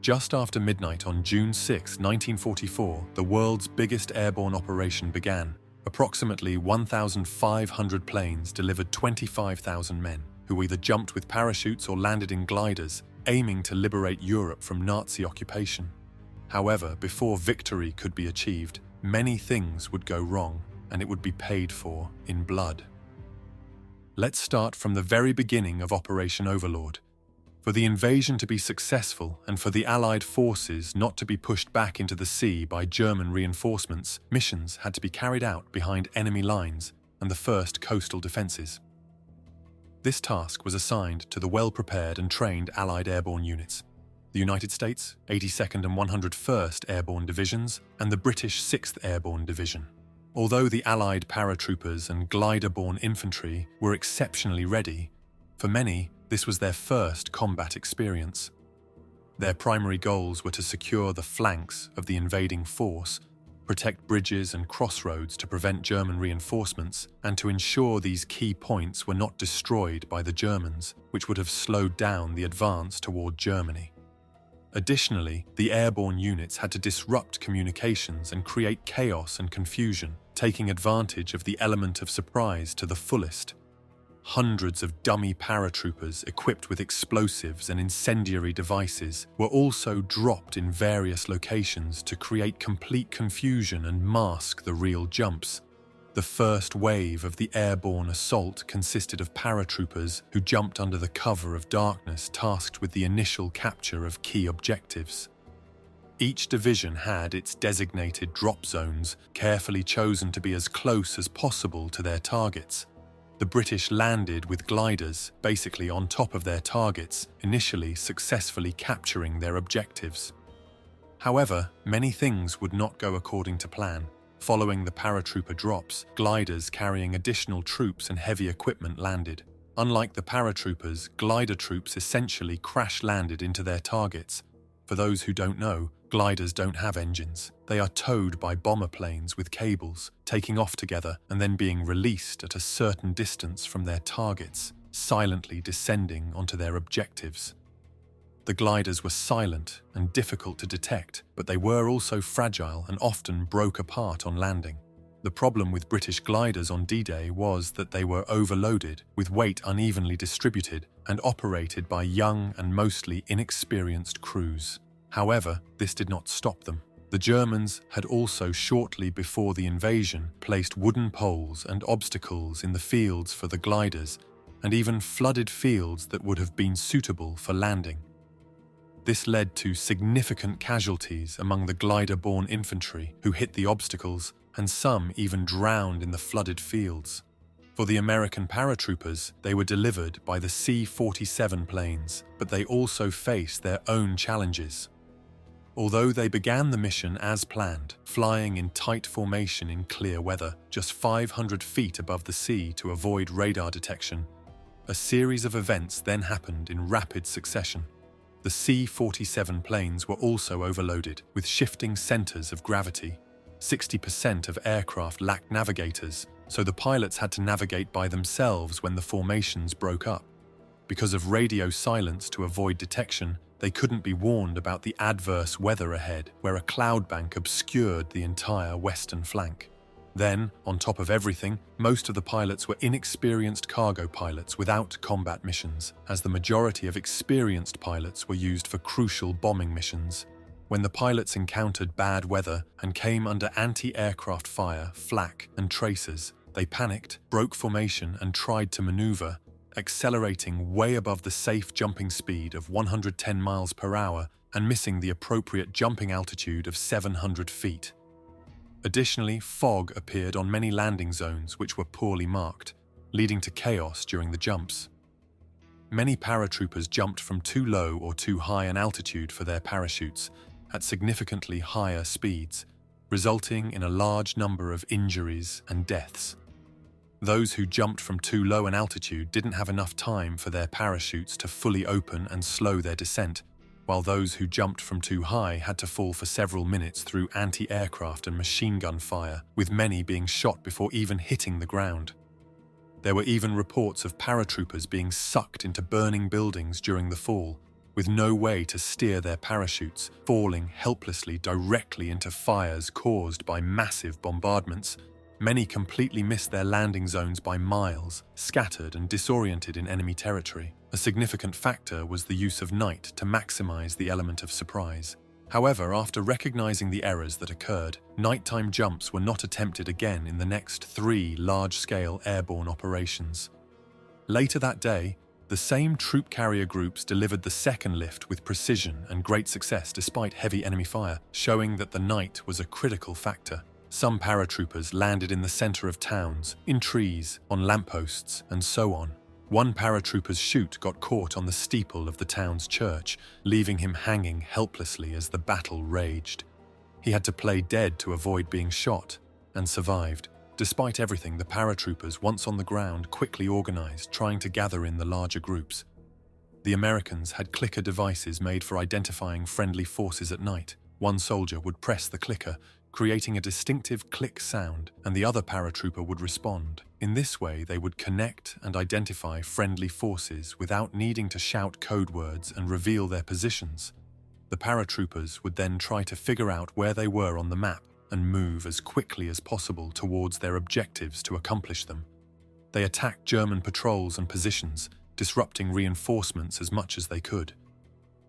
Just after midnight on June 6, 1944, the world's biggest airborne operation began. Approximately 1,500 planes delivered 25,000 men, who either jumped with parachutes or landed in gliders, aiming to liberate Europe from Nazi occupation. However, before victory could be achieved, many things would go wrong, and it would be paid for in blood. Let's start from the very beginning of Operation Overlord. For the invasion to be successful and for the Allied forces not to be pushed back into the sea by German reinforcements, missions had to be carried out behind enemy lines and the first coastal defences. This task was assigned to the well-prepared and trained Allied airborne units: the United States 82nd and 101st Airborne Divisions and the British 6th Airborne Division. Although the Allied paratroopers and glider-borne infantry were exceptionally ready, for many, this was their first combat experience. Their primary goals were to secure the flanks of the invading force, protect bridges and crossroads to prevent German reinforcements, and to ensure these key points were not destroyed by the Germans, which would have slowed down the advance toward Germany. Additionally, the airborne units had to disrupt communications and create chaos and confusion, taking advantage of the element of surprise to the fullest. Hundreds of dummy paratroopers equipped with explosives and incendiary devices were also dropped in various locations to create complete confusion and mask the real jumps. The first wave of the airborne assault consisted of paratroopers who jumped under the cover of darkness, tasked with the initial capture of key objectives. Each division had its designated drop zones, carefully chosen to be as close as possible to their targets. The British landed with gliders, basically on top of their targets, initially successfully capturing their objectives. However, many things would not go according to plan. Following the paratrooper drops, gliders carrying additional troops and heavy equipment landed. Unlike the paratroopers, glider troops essentially crash-landed into their targets. For those who don't know, gliders don't have engines. They are towed by bomber planes with cables, taking off together and then being released at a certain distance from their targets, silently descending onto their objectives. The gliders were silent and difficult to detect, but they were also fragile and often broke apart on landing. The problem with British gliders on D-Day was that they were overloaded, with weight unevenly distributed, and operated by young and mostly inexperienced crews. However, this did not stop them. The Germans had also shortly before the invasion placed wooden poles and obstacles in the fields for the gliders, and even flooded fields that would have been suitable for landing. This led to significant casualties among the glider-borne infantry who hit the obstacles, and some even drowned in the flooded fields. For the American paratroopers, they were delivered by the C-47 planes, but they also faced their own challenges. Although they began the mission as planned, flying in tight formation in clear weather, just 500 feet above the sea to avoid radar detection, a series of events then happened in rapid succession. The C-47 planes were also overloaded, with shifting centers of gravity. 60% of aircraft lacked navigators, so the pilots had to navigate by themselves when the formations broke up. Because of radio silence to avoid detection, they couldn't be warned about the adverse weather ahead, where a cloud bank obscured the entire western flank. Then, on top of everything, most of the pilots were inexperienced cargo pilots without combat missions, as the majority of experienced pilots were used for crucial bombing missions. When the pilots encountered bad weather and came under anti-aircraft fire, flak, and tracers, they panicked, broke formation, and tried to maneuver, accelerating way above the safe jumping speed of 110 miles per hour and missing the appropriate jumping altitude of 700 feet. Additionally, fog appeared on many landing zones which were poorly marked, leading to chaos during the jumps. Many paratroopers jumped from too low or too high an altitude for their parachutes at significantly higher speeds, resulting in a large number of injuries and deaths. Those who jumped from too low an altitude didn't have enough time for their parachutes to fully open and slow their descent, while those who jumped from too high had to fall for several minutes through anti-aircraft and machine gun fire, with many being shot before even hitting the ground. There were even reports of paratroopers being sucked into burning buildings during the fall, with no way to steer their parachutes, falling helplessly directly into fires caused by massive bombardments. Many completely missed their landing zones by miles, scattered and disoriented in enemy territory. A significant factor was the use of night to maximize the element of surprise. However, after recognizing the errors that occurred, nighttime jumps were not attempted again in the next 3 large-scale airborne operations. Later that day, the same troop carrier groups delivered the second lift with precision and great success despite heavy enemy fire, showing that the night was a critical factor. Some paratroopers landed in the center of towns, in trees, on lampposts, and so on. One paratrooper's chute got caught on the steeple of the town's church, leaving him hanging helplessly as the battle raged. He had to play dead to avoid being shot, and survived. Despite everything, the paratroopers, once on the ground, quickly organized, trying to gather in the larger groups. The Americans had clicker devices made for identifying friendly forces at night. One soldier would press the clicker, creating a distinctive click sound, and the other paratrooper would respond. In this way, they would connect and identify friendly forces without needing to shout code words and reveal their positions. The paratroopers would then try to figure out where they were on the map and move as quickly as possible towards their objectives to accomplish them. They attacked German patrols and positions, disrupting reinforcements as much as they could.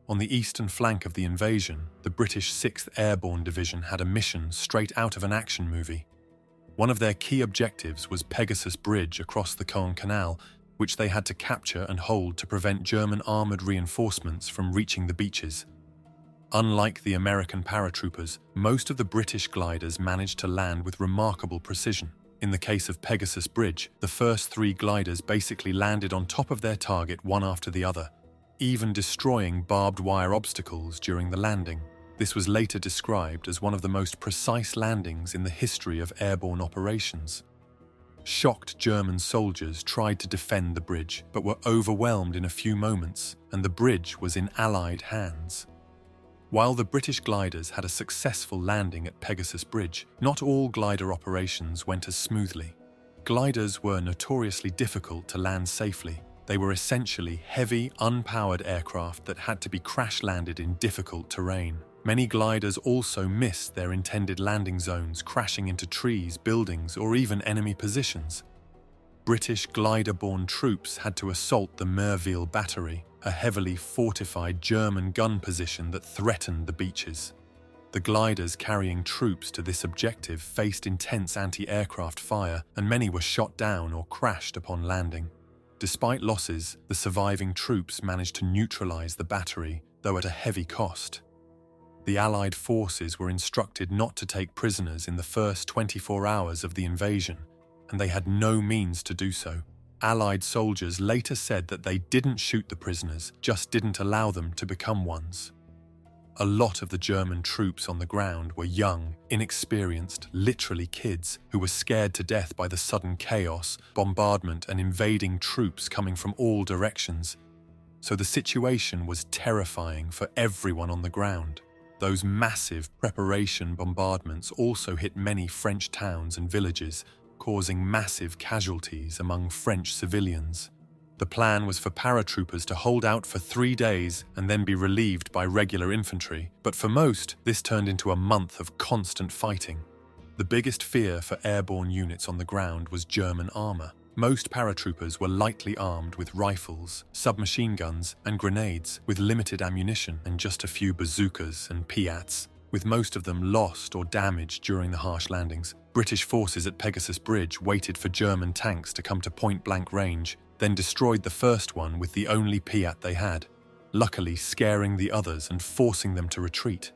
On the eastern flank of the invasion, the British 6th Airborne Division had a mission straight out of an action movie. One of their key objectives was Pegasus Bridge across the Caen Canal, which they had to capture and hold to prevent German armoured reinforcements from reaching the beaches. Unlike the American paratroopers, most of the British gliders managed to land with remarkable precision. In the case of Pegasus Bridge, the first 3 gliders basically landed on top of their target one after the other, even destroying barbed wire obstacles during the landing. This was later described as one of the most precise landings in the history of airborne operations. Shocked German soldiers tried to defend the bridge, but were overwhelmed in a few moments, and the bridge was in Allied hands. While the British gliders had a successful landing at Pegasus Bridge, not all glider operations went as smoothly. Gliders were notoriously difficult to land safely. They were essentially heavy, unpowered aircraft that had to be crash-landed in difficult terrain. Many gliders also missed their intended landing zones, crashing into trees, buildings, or even enemy positions. British glider-borne troops had to assault the Merville Battery, a heavily fortified German gun position that threatened the beaches. The gliders carrying troops to this objective faced intense anti-aircraft fire, and many were shot down or crashed upon landing. Despite losses, the surviving troops managed to neutralize the battery, though at a heavy cost. The Allied forces were instructed not to take prisoners in the first 24 hours of the invasion, and they had no means to do so. Allied soldiers later said that they didn't shoot the prisoners, just didn't allow them to become ones. A lot of the German troops on the ground were young, inexperienced, literally kids, who were scared to death by the sudden chaos, bombardment, and invading troops coming from all directions. So the situation was terrifying for everyone on the ground. Those massive preparation bombardments also hit many French towns and villages, causing massive casualties among French civilians. The plan was for paratroopers to hold out for 3 days and then be relieved by regular infantry, but for most, this turned into a month of constant fighting. The biggest fear for airborne units on the ground was German armor. Most paratroopers were lightly armed with rifles, submachine guns, and grenades, with limited ammunition and just a few bazookas and Piats, with most of them lost or damaged during the harsh landings. British forces at Pegasus Bridge waited for German tanks to come to point-blank range, then destroyed the first one with the only Piat they had, luckily scaring the others and forcing them to retreat.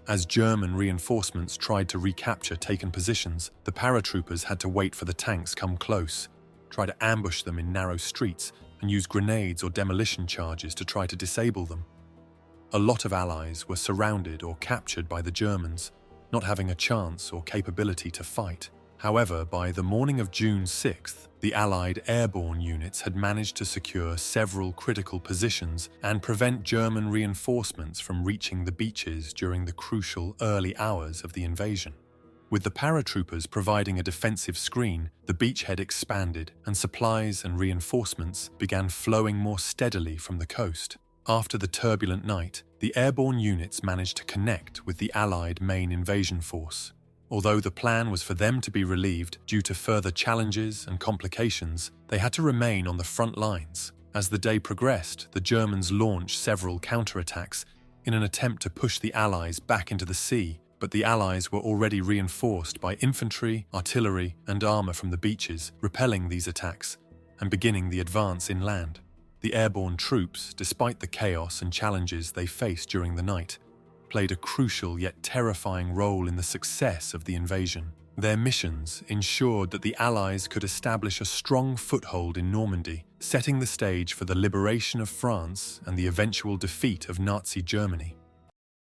As German reinforcements tried to recapture taken positions, the paratroopers had to wait for the tanks come close, try to ambush them in narrow streets, and use grenades or demolition charges to try to disable them. A lot of Allies were surrounded or captured by the Germans, not having a chance or capability to fight. However, by the morning of June 6th, the Allied airborne units had managed to secure several critical positions and prevent German reinforcements from reaching the beaches during the crucial early hours of the invasion. With the paratroopers providing a defensive screen, the beachhead expanded and supplies and reinforcements began flowing more steadily from the coast. After the turbulent night, the airborne units managed to connect with the Allied main invasion force. Although the plan was for them to be relieved due to further challenges and complications, they had to remain on the front lines. As the day progressed, the Germans launched several counterattacks in an attempt to push the Allies back into the sea, but the Allies were already reinforced by infantry, artillery, and armor from the beaches, repelling these attacks and beginning the advance inland. The airborne troops, despite the chaos and challenges they faced during the night, played a crucial yet terrifying role in the success of the invasion. Their missions ensured that the Allies could establish a strong foothold in Normandy, setting the stage for the liberation of France and the eventual defeat of Nazi Germany.